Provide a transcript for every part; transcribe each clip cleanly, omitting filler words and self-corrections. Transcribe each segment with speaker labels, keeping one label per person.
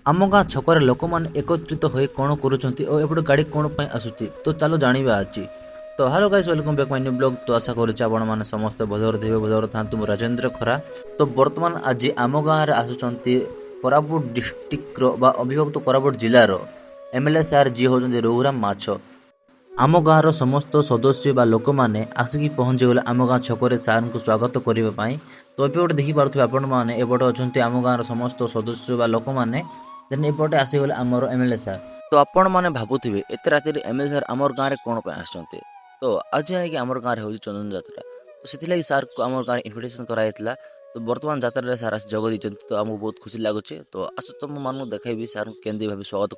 Speaker 1: आम गाँ छकरे लोक मैंने एकत्रित हो कौन करुँच गाड़ी कौन आसूँ तो चलो जाना आज। तो hello guys, welcome back my new blog. तो आशा करें समस्त भलर थे भलर था। मु राजेंद्र खरा। तो बर्तमान आज आम गाँव में आसुँच कोरापुट डिस्ट्रिक्टर अविभक्त कोरापुट जिलार एमएलए सार जी होती रघुराम माछ। आम गाँवर समस्त सदस्य बा लोक मैंने आसिक पहुँची गले आम गाँ छकरे सार को स्वागत करने। तो एपटे देखिपे आपण मैंने एपटे अच्छा आम गाँवर समस्त सदस्य बा लोक मैंने देन एपटे आसीगले आमर एमएलए सार। तो आपण मैंने भावुवे एत राति एमएलए सार आमर गाँव में कौन आसते। तो आज जाकि आमर गाँव में हो चंदन यात्रा, तो से सार को आमर गाँव इनविटेशन कराइला। तो बर्तमान यात्रा सार आस जग दी। तो आमको बहुत खुशी लगुच। तो आस तुम मानू देखी सार को केन्द्रीय भाव स्वागत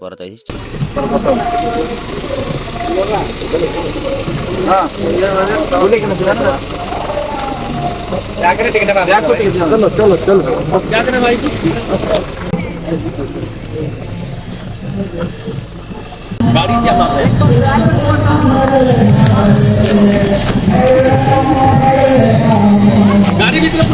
Speaker 2: गाड़ी भी तरफ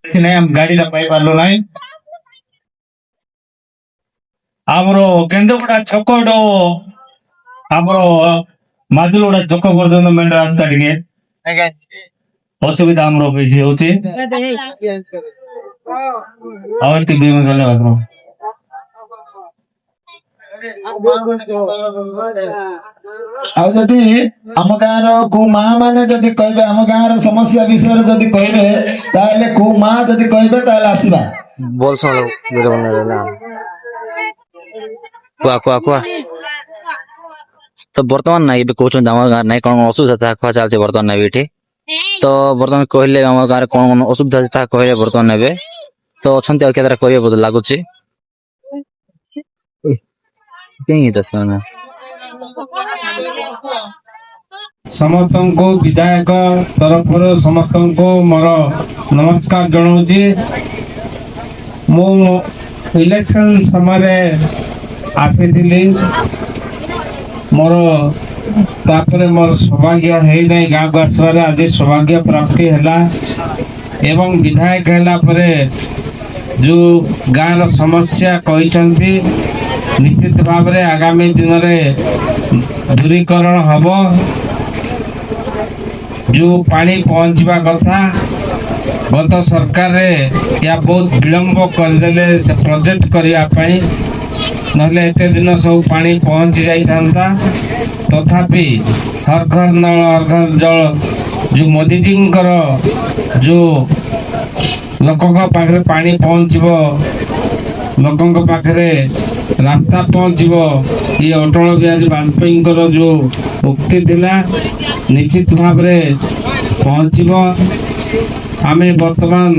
Speaker 3: କିଛି ନାହିଁ ଆମେ ଗାଡିଟା ପାଇପାରିଲୁ ନାହିଁ। ଆମର କେନ୍ଦୁପଡ଼ା ଛକଠୁ ଆମର ମାଦୁଲଗୁଡ଼ା ଛକ ପର୍ଯ୍ୟନ୍ତ ମେନ୍ ରାସ୍ତା ଟିକେ ଅସୁବିଧା ଆମର ବେଶୀ ହଉଛି। ଆଉ ଏଠି ଦୁଇ ମିନିଟ୍ ଗଲେ ବାଥରୁମ।
Speaker 4: ଆଉ ଯଦି ଆମ ଗାଁର କୋଉ ମା ମାନେ ଯଦି କହିବେ ଆମ ଗାଁର ସମସ୍ୟା ବିଷୟରେ ଯଦି କହିବେ ତାହେଲେ କୋଉ ମା ଯଦି କହିବେ ତାହେଲେ ଆସିବା।
Speaker 1: बोल सो वीडियो बना रहे ना कुआ तो बर्तमान ना ये कहते आम गाँव ना कौन असुविधा कुआ चलते बर्तमान ना ये तो बर्तमान कहले आम गाँव कौन असुविधा अच्छी कहले बर्तमान ने तो अच्छा क्या कहे बोध लगुच
Speaker 3: ସମସ୍ତଙ୍କୁ ବିଧାୟକ ତରଫରୁ ସମସ୍ତଙ୍କୁ ମୋର ନମସ୍କାର ଜଣାଉଛି। ମୁଁ ଇଲେକ୍ସନ ସମୟରେ ଆସିଥିଲି, ମୋର ତାପରେ ମୋର ସୌଭାଗ୍ୟ ହେଇନାହିଁ ଗାଁକୁ ଆସିବାରେ, ଆଜି ସୌଭାଗ୍ୟ ପ୍ରାପ୍ତି ହେଲା ଏବଂ ବିଧାୟକ ହେଲା ପରେ ଯେଉଁ ଗାଁର ସମସ୍ୟା କହିଛନ୍ତି ନିଶ୍ଚିତ ଭାବରେ ଆଗାମୀ ଦିନରେ ଦୂରୀକରଣ ହେବ। ଯେଉଁ ପାଣି ପହଞ୍ଚିବା କଥା ଗତ ସରକାରରେ ଏହା ବହୁତ ବିଳମ୍ବ କରିଦେଲେ ସେ ପ୍ରୋଜେକ୍ଟ କରିବା ପାଇଁ, ନହେଲେ ଏତେ ଦିନ ସବୁ ପାଣି ପହଞ୍ଚି ଯାଇଥାନ୍ତା। ତଥାପି ହର ଘର ନଳ ହର ଘର ଜଳ ଯେଉଁ ମୋଦିଜୀଙ୍କର ଯେଉଁ ଲୋକଙ୍କ ପାଖରେ ପାଣି ପହଞ୍ଚିବ, ଲୋକଙ୍କ ପାଖରେ ରାସ୍ତା ପହଞ୍ଚିବ, ଇଏ ଅଟଳ ବିହାରୀ ବାଜପେୟୀଙ୍କର ଯେଉଁ ଉକ୍ତି ଥିଲା ନିଶ୍ଚିତ ଭାବରେ ପହଞ୍ଚିବ। ଆମେ ବର୍ତ୍ତମାନ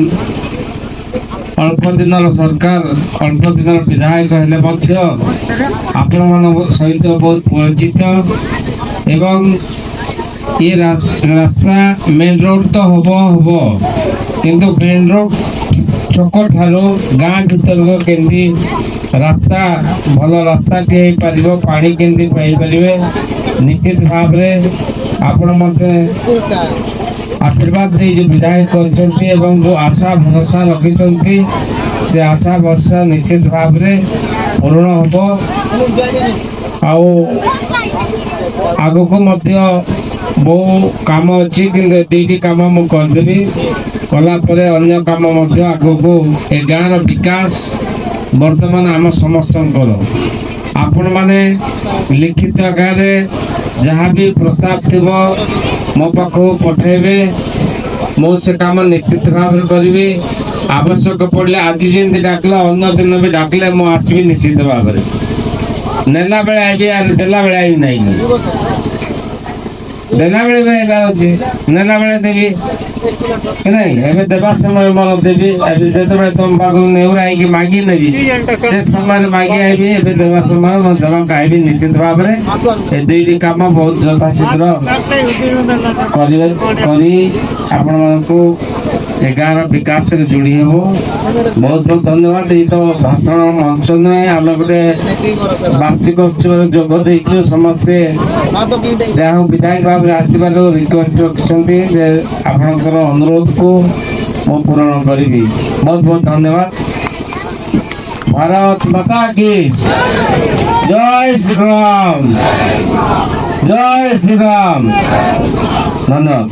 Speaker 3: ଅଳ୍ପ ଦିନର ସରକାର, ଅଳ୍ପ ଦିନର ବିଧାୟକ ହେଲେ ମଧ୍ୟ ଆପଣମାନଙ୍କ ସହିତ ବହୁତ ପରିଚିତ ଏବଂ ଏ ରାସ୍ତା ମେନ୍ ରୋଡ୍ ତ ହବ କିନ୍ତୁ ମେନ୍ ରୋଡ୍ ଛକ ଠାରୁ ଗାଁ ଭିତରକୁ କେମିତି ରାସ୍ତା ଭଲ ରାସ୍ତାଟିଏ ହେଇପାରିବ, ପାଣି କେମିତି ପାଇପାରିବେ, ନିଶ୍ଚିତ ଭାବରେ ଆପଣ ମଧ୍ୟ ଆଶୀର୍ବାଦ ଦେଇ ଯେଉଁ ବିଧାୟକ କରିଛନ୍ତି ଏବଂ ଯେଉଁ ଆଶା ଭରସା ରଖିଛନ୍ତି ସେ ଆଶା ଭରସା ନିଶ୍ଚିତ ଭାବରେ ପୂରଣ ହେବ। ଆଉ ଆଗକୁ ମଧ୍ୟ ବହୁ କାମ ଅଛି, କିନ୍ତୁ ଦୁଇଟି କାମ ମୁଁ କରିଦେବି, କଲା ପରେ ଅନ୍ୟ କାମ ମଧ୍ୟ ଆଗକୁ। ଏ ଗାଁର ବିକାଶ ବର୍ତ୍ତମାନ ଆମ ସମସ୍ତଙ୍କର। ଆପଣମାନେ ଲିଖିତ ଆକାରରେ ଯାହା ବି ପ୍ରସ୍ତାବ ଥିବ ମୋ ପାଖକୁ ପଠାଇବେ, ମୁଁ ସେ କାମ ନିଶ୍ଚିତ ଭାବରେ କରିବି। ଆବଶ୍ୟକ ପଡ଼ିଲେ ଆଜି ଯେମିତି ଡାକିଲେ ଅନ୍ୟ ଦିନ ବି ଡାକିଲେ ମୁଁ ଆସିବି ନିଶ୍ଚିତ ଭାବରେ। ନେଲା ବେଳେ ଆଇବି ଆଉ ଦେଲା ବେଳେ ଆଇବି ନାହିଁ, ଦେଲା ବେଳେ ବି ଆଇବା ଅଛି, ନେଲା ବେଳେ ଦେବି ନାଇଁ। ଏବେ ଦେବା ସମୟ ମୋର ଦେବି, ଏବେ ଯେତେବେଳେ ତମ ପାଖକୁ ନେଉରା ହେଇକି ମାଗି ନେବି ସେ ସମୟରେ ମାଗି ଆଇବି, ଏବେ ଦେବା ସମୟ ମୁଁ ଦେବାକୁ ଆଇବି ନିଶ୍ଚିତ ଭାବରେ। ଏ ଦୁଇଟି କାମ ବହୁତ ଯଥାଶୀଘ୍ର କରି ଆପଣମାନଙ୍କୁ ଏ ଗାଁର ବିକାଶରେ ଯୋଡ଼ି ହେବ। ବହୁତ ବହୁତ ଧନ୍ୟବାଦ। ଏଇ ତ ଭାଷଣ ମଞ୍ଚ ନୁହେଁ, ଆମେ ଗୋଟେ ବାର୍ଷିକ ଉତ୍ସବରେ ଯୋଗ ଦେଇଛୁ ସମସ୍ତେ। ଯାହା ହଉ ବିଧାୟକ ଭାବରେ ଆସିବାରୁ ରିକ୍ୱେଷ୍ଟ ରଖିଛନ୍ତି ଯେ ଆପଣଙ୍କର ଅନୁରୋଧକୁ ମୁଁ ପୂରଣ କରିବି। ବହୁତ ବହୁତ ଧନ୍ୟବାଦ। ଭାରତ ମାତା କି ଜୟ ଶ୍ରୀରାମ, ଜୟ ଶ୍ରୀରାମ। ଧନ୍ୟବାଦ।